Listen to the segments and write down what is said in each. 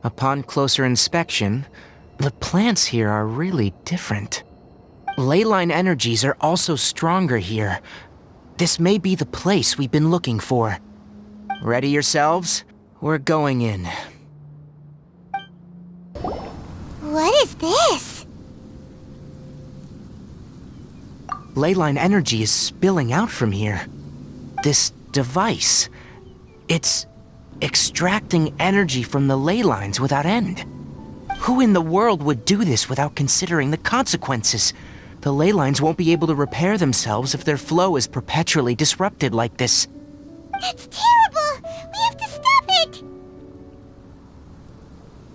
Upon closer inspection, the plants here are really different. Leyline energies are also stronger here. This may be the place we've been looking for. Ready yourselves? We're going in. What is this? Leyline energy is spilling out from here. This device, it's extracting energy from the ley lines without end. Who in the world would do this without considering the consequences? The ley lines won't be able to repair themselves if their flow is perpetually disrupted like this. That's terrible! We have to stop it!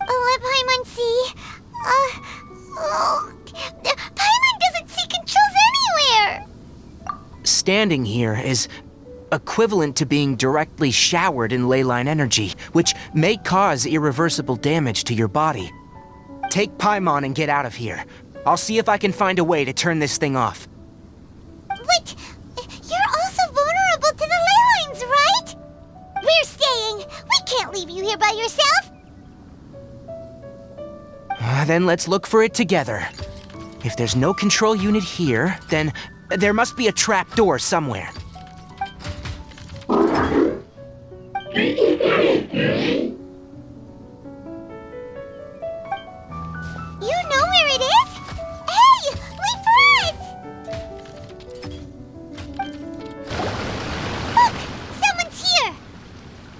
Let Paimon see. Paimon doesn't see controls anywhere! Standing here is equivalent to being directly showered in leyline energy, which may cause irreversible damage to your body. Take Paimon and get out of here. I'll see if I can find a way to turn this thing off. But you're also vulnerable to the ley lines, right? We're staying. We can't leave you here by yourself. Then let's look for it together. If there's no control unit here, then there must be a trap door somewhere. You know where it is? Hey, wait for us! Look, someone's here.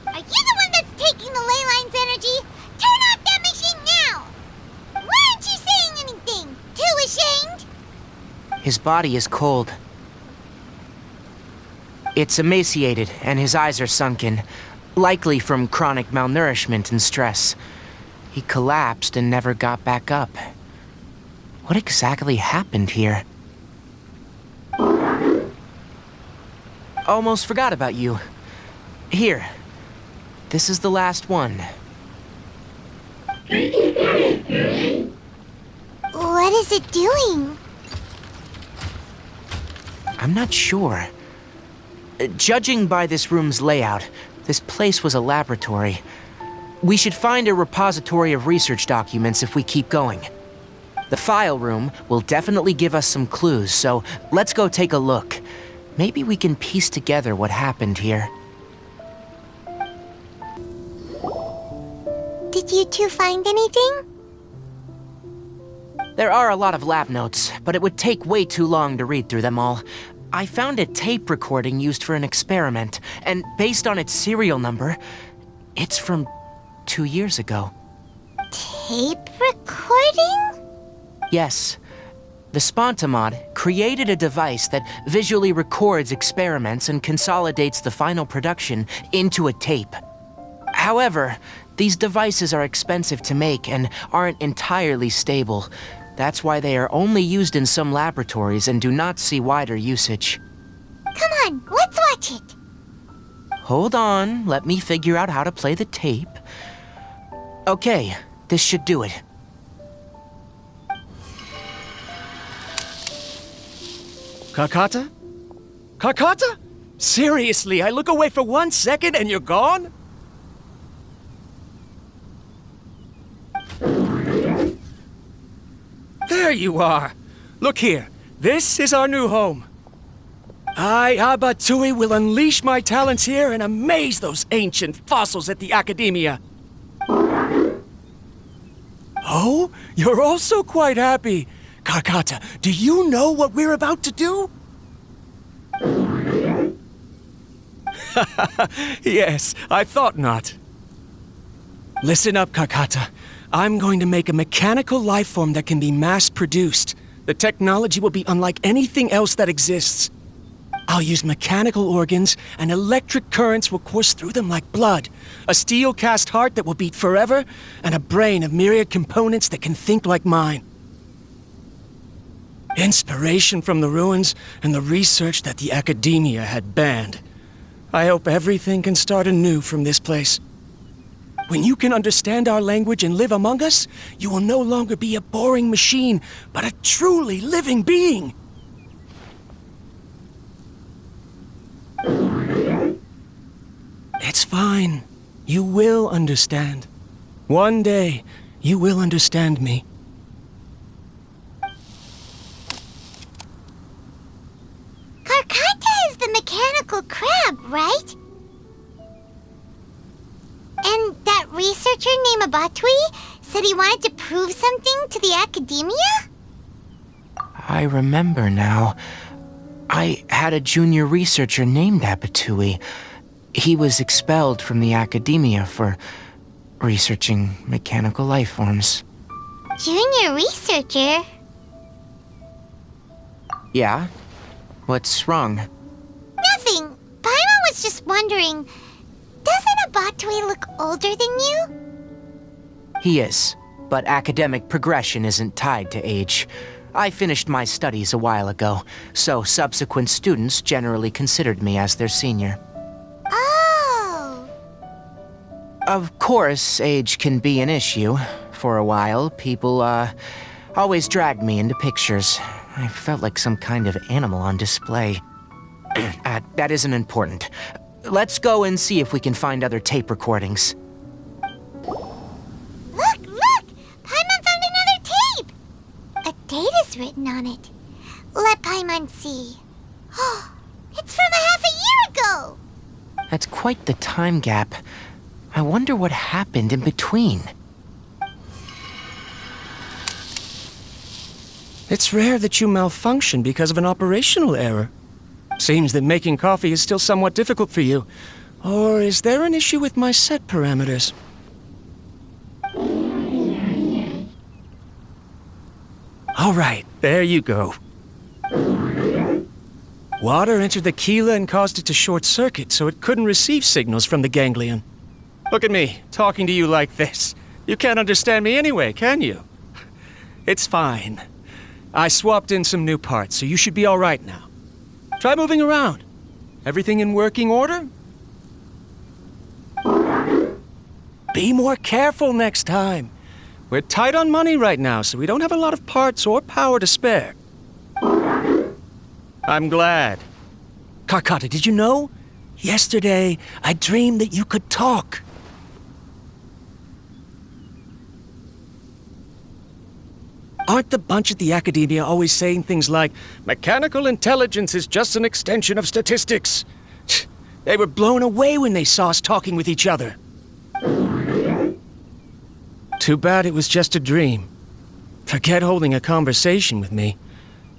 Are you the one that's taking the ley line's energy? Turn off that machine now! Why aren't you saying anything? Too ashamed? His body is cold. It's emaciated, and his eyes are sunken, likely from chronic malnourishment and stress. He collapsed and never got back up. What exactly happened here? Almost forgot about you. Here. This is the last one. What is it doing? I'm not sure. Judging by this room's layout, this place was a laboratory. We should find a repository of research documents if we keep going. The file room will definitely give us some clues, so let's go take a look. Maybe we can piece together what happened here. Did you two find anything? There are a lot of lab notes, but it would take way too long to read through them all. I found a tape recording used for an experiment, and based on its serial number, it's from 2 years ago. Tape recording? Yes. The Spontamod created a device that visually records experiments and consolidates the final production into a tape. However, these devices are expensive to make and aren't entirely stable. That's why they are only used in some laboratories and do not see wider usage. Come on, let's watch it. Hold on, let me figure out how to play the tape. Okay, this should do it. Kakata? Kakata? Seriously, I look away for 1 second and you're gone? There you are. Look here. This is our new home. I, Abatui, will unleash my talents here and amaze those ancient fossils at the Academia. Oh, you're also quite happy. Kakata, do you know what we're about to do? Yes, I thought not. Listen up, Kakata. I'm going to make a mechanical life form that can be mass-produced. The technology will be unlike anything else that exists. I'll use mechanical organs, and electric currents will course through them like blood. A steel-cast heart that will beat forever, and a brain of myriad components that can think like mine. Inspiration from the ruins and the research that the Academia had banned. I hope everything can start anew from this place. When you can understand our language and live among us, you will no longer be a boring machine, but a truly living being. It's fine. You will understand. One day, you will understand me. Karkata is the mechanical crab, right? And that researcher named Abatui said he wanted to prove something to the academia? I remember now. I had a junior researcher named Abatui. He was expelled from the academia for researching mechanical life forms. Junior researcher? Yeah? What's wrong? Nothing. Paimon was just wondering, doesn't Abatui look older than you? He is, but academic progression isn't tied to age. I finished my studies a while ago, so subsequent students generally considered me as their senior. Oh! Of course, age can be an issue. For a while, people, always dragged me into pictures. I felt like some kind of animal on display. That isn't important. Let's go and see if we can find other tape recordings. Look! Paimon found another tape! A date is written on it. Let Paimon see. Oh, it's from a half a year ago! That's quite the time gap. I wonder what happened in between. It's rare that you malfunction because of an operational error. Seems that making coffee is still somewhat difficult for you. Or is there an issue with my set parameters? All right, there you go. Water entered the chela and caused it to short-circuit, so it couldn't receive signals from the ganglion. Look at me, talking to you like this. You can't understand me anyway, can you? It's fine. I swapped in some new parts, so you should be all right now. Try moving around. Everything in working order? Be more careful next time. We're tight on money right now, so we don't have a lot of parts or power to spare. I'm glad. Karkata, did you know? Yesterday, I dreamed that you could talk. Aren't the bunch at the academia always saying things like, mechanical intelligence is just an extension of statistics? They were blown away when they saw us talking with each other. Too bad it was just a dream. Forget holding a conversation with me.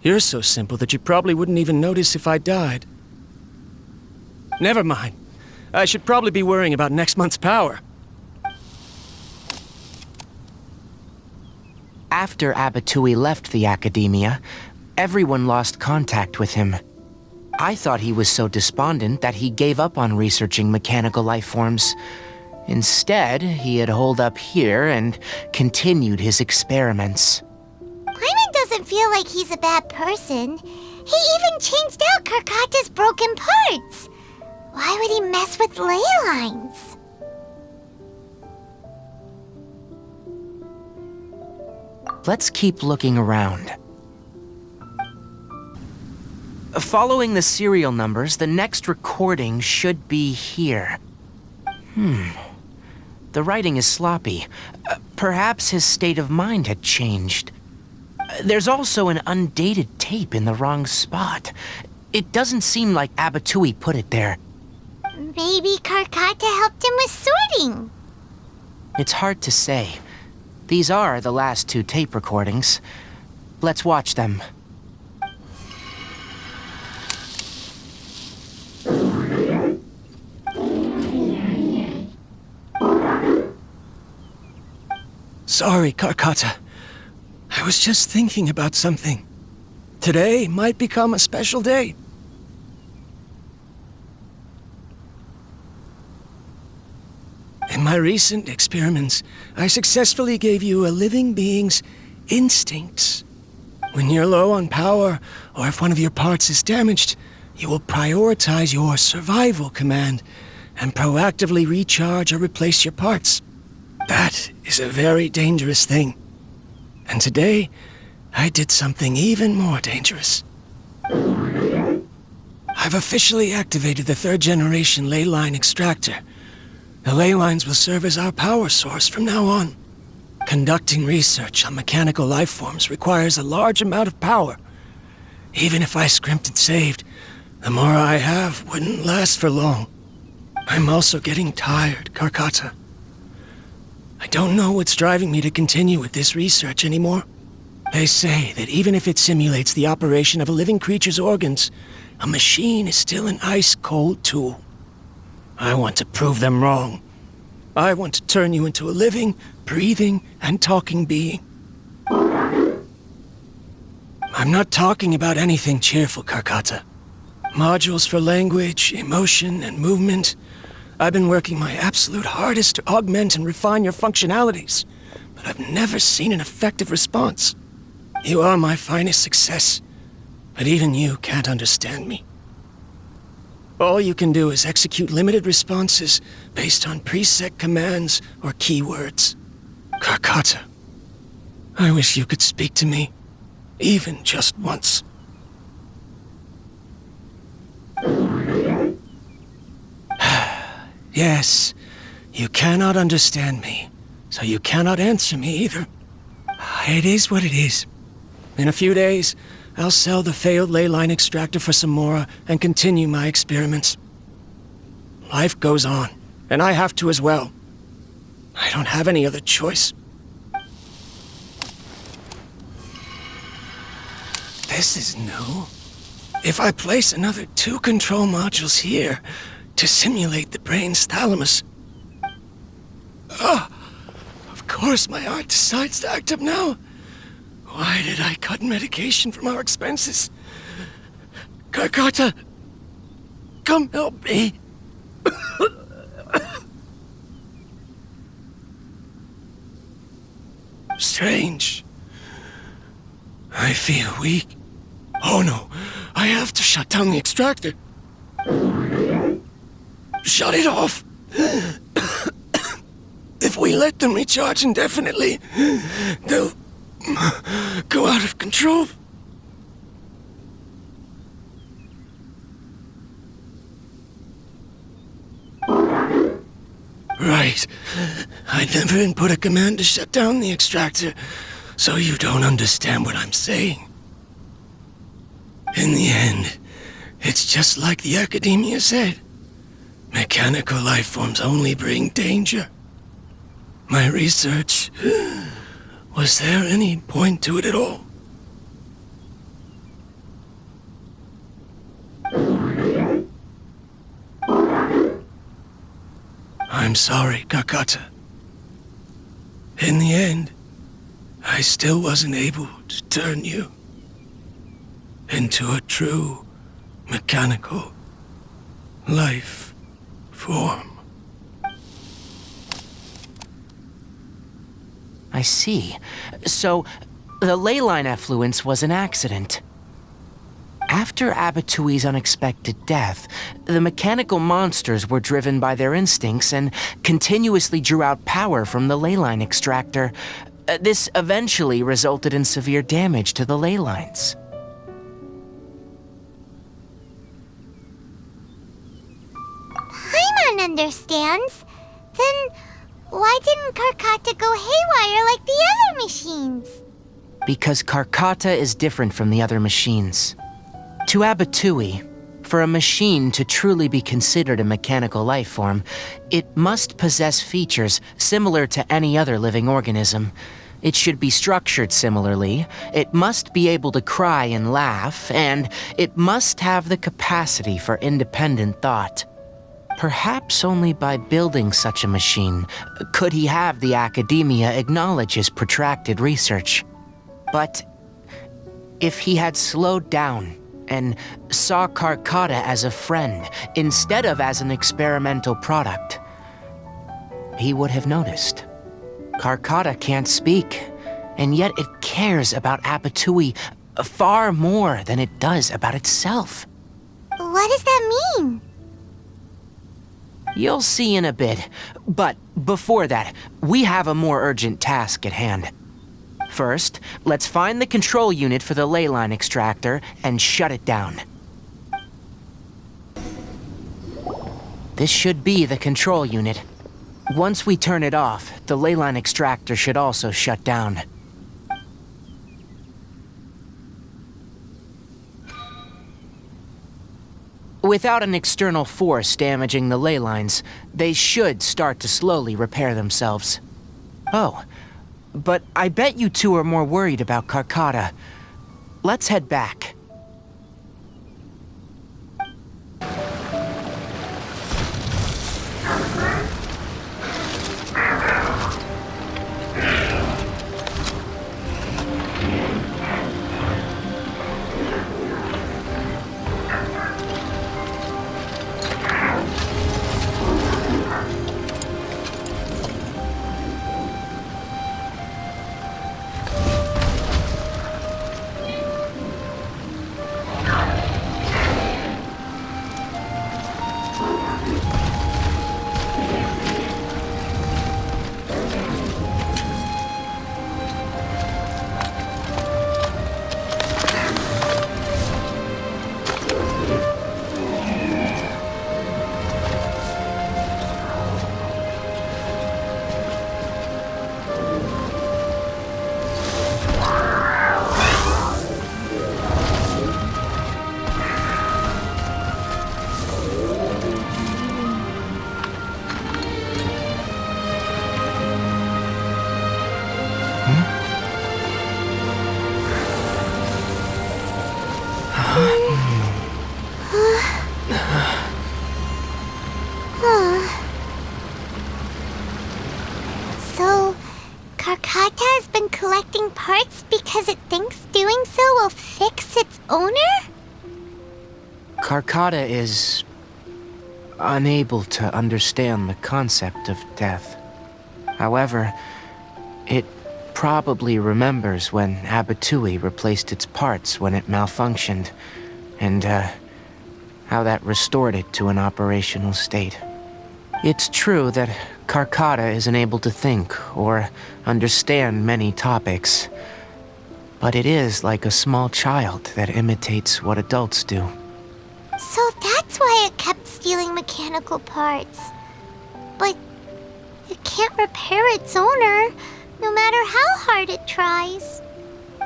You're so simple that you probably wouldn't even notice if I died. Never mind. I should probably be worrying about next month's power. After Abatui left the academia, everyone lost contact with him. I thought he was so despondent that he gave up on researching mechanical life forms. Instead, he had holed up here and continued his experiments. Paimon doesn't feel like he's a bad person. He even changed out Karkata's broken parts. Why would he mess with ley lines? Let's keep looking around. Following the serial numbers, the next recording should be here. The writing is sloppy. Perhaps his state of mind had changed. There's also an undated tape in the wrong spot. It doesn't seem like Abatui put it there. Maybe Karkata helped him with sorting. It's hard to say. These are the last two tape recordings. Let's watch them. Sorry, Karkata. I was just thinking about something. Today might become a special day. In my recent experiments, I successfully gave you a living being's instincts. When you're low on power, or if one of your parts is damaged, you will prioritize your survival command and proactively recharge or replace your parts. That is a very dangerous thing. And today, I did something even more dangerous. I've officially activated the third-generation ley line extractor. The ley lines will serve as our power source from now on. Conducting research on mechanical life forms requires a large amount of power. Even if I scrimped and saved, the more I have wouldn't last for long. I'm also getting tired, Karkata. I don't know what's driving me to continue with this research anymore. They say that even if it simulates the operation of a living creature's organs, a machine is still an ice-cold tool. I want to prove them wrong. I want to turn you into a living, breathing, and talking being. I'm not talking about anything cheerful, Karkata. Modules for language, emotion, and movement. I've been working my absolute hardest to augment and refine your functionalities, but I've never seen an effective response. You are my finest success, but even you can't understand me. All you can do is execute limited responses based on preset commands or keywords. Karkata, I wish you could speak to me, even just once. Yes, you cannot understand me, so you cannot answer me either. It is what it is. In a few days, I'll sell the failed ley line extractor for some more and continue my experiments. Life goes on, and I have to as well. I don't have any other choice. This is new. If I place another 2 control modules here to simulate the brain's thalamus... of course my heart decides to act up now. Why did I cut medication from our expenses? Karkata, come help me. Strange. I feel weak. Oh no, I have to shut down the extractor. Shut it off. If we let them recharge indefinitely, they'll go out of control. Right. I never input a command to shut down the extractor, so you don't understand what I'm saying. In the end, it's just like the academia said. Mechanical life forms only bring danger. My research... was there any point to it at all? I'm sorry, Karkata. In the end, I still wasn't able to turn you into a true mechanical life form. I see. So, the ley line effluence was an accident. After Abatui's unexpected death, the mechanical monsters were driven by their instincts and continuously drew out power from the ley line extractor. This eventually resulted in severe damage to the ley lines. Paimon understands. Then why didn't Karkata go haywire like the other machines? Because Karkata is different from the other machines. To Abatui, for a machine to truly be considered a mechanical life form, it must possess features similar to any other living organism. It should be structured similarly, it must be able to cry and laugh, and it must have the capacity for independent thought. Perhaps only by building such a machine could he have the academia acknowledge his protracted research. But if he had slowed down and saw Karkata as a friend instead of as an experimental product, he would have noticed. Karkata can't speak, and yet it cares about Abatui far more than it does about itself. What does that mean? You'll see in a bit, but before that, we have a more urgent task at hand. First, let's find the control unit for the ley line extractor and shut it down. This should be the control unit. Once we turn it off, the ley line extractor should also shut down. Without an external force damaging the ley lines, they should start to slowly repair themselves. Oh, but I bet you two are more worried about Karkata. Let's head back. So, Karkata has been collecting parts because it thinks doing so will fix its owner? Karkata is unable to understand the concept of death. However, it probably remembers when Abatui replaced its parts when it malfunctioned, and how that restored it to an operational state. It's true that Karkata isn't able to think or understand many topics, but it is like a small child that imitates what adults do. So that's why it kept stealing mechanical parts. But it can't repair its owner, no matter how hard it tries.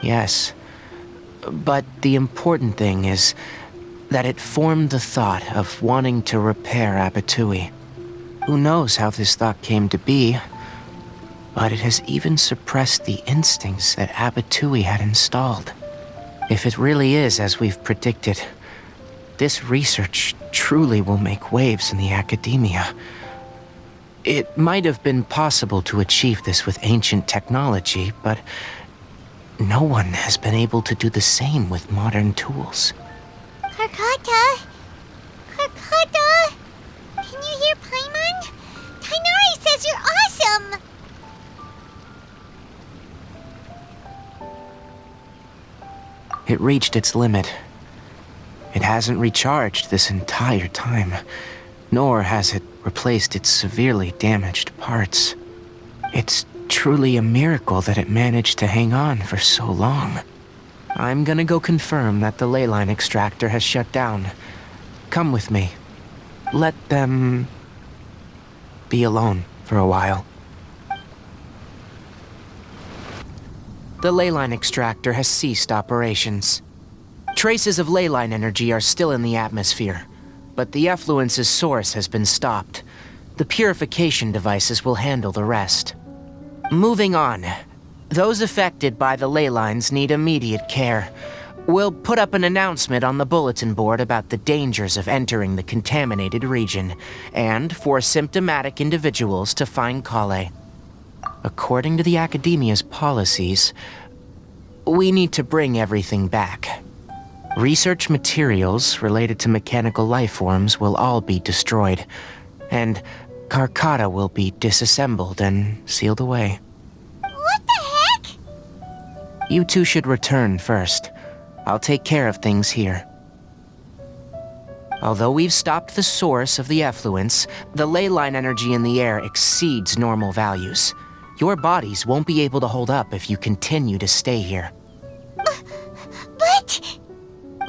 Yes, but the important thing is that it formed the thought of wanting to repair Abatui. Who knows how this thought came to be, but it has even suppressed the instincts that Abatui had installed. If it really is as we've predicted, this research truly will make waves in the academia. It might have been possible to achieve this with ancient technology, but no one has been able to do the same with modern tools. Karkata? Karkata? Can you hear Paimon? Tainari says you're awesome! It reached its limit. It hasn't recharged this entire time, nor has it replaced its severely damaged parts. It's truly a miracle that it managed to hang on for so long. I'm gonna go confirm that the ley line extractor has shut down. Come with me. Let them be alone for a while. The ley line extractor has ceased operations. Traces of ley line energy are still in the atmosphere, but the effluence's source has been stopped. The purification devices will handle the rest. Moving on. Those affected by the ley lines need immediate care. We'll put up an announcement on the bulletin board about the dangers of entering the contaminated region, and for symptomatic individuals to find Kale. According to the Academia's policies, we need to bring everything back. Research materials related to mechanical life forms will all be destroyed, and Karkata will be disassembled and sealed away. What the heck? You two should return first. I'll take care of things here. Although we've stopped the source of the effluence, the ley line energy in the air exceeds normal values. Your bodies won't be able to hold up if you continue to stay here. But...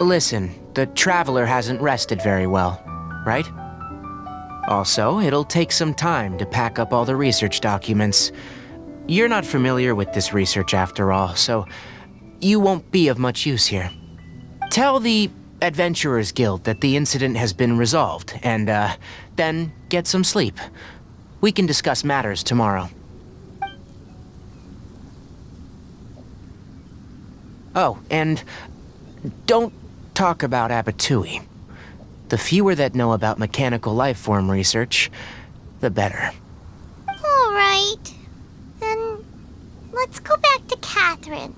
Listen, the Traveler hasn't rested very well, right? Also, it'll take some time to pack up all the research documents. You're not familiar with this research after all, so you won't be of much use here. Tell the Adventurers Guild that the incident has been resolved, and, then get some sleep. We can discuss matters tomorrow. Oh, and don't talk about Abatui. The fewer that know about mechanical lifeform research, the better. All right. Then let's go back to Catherine.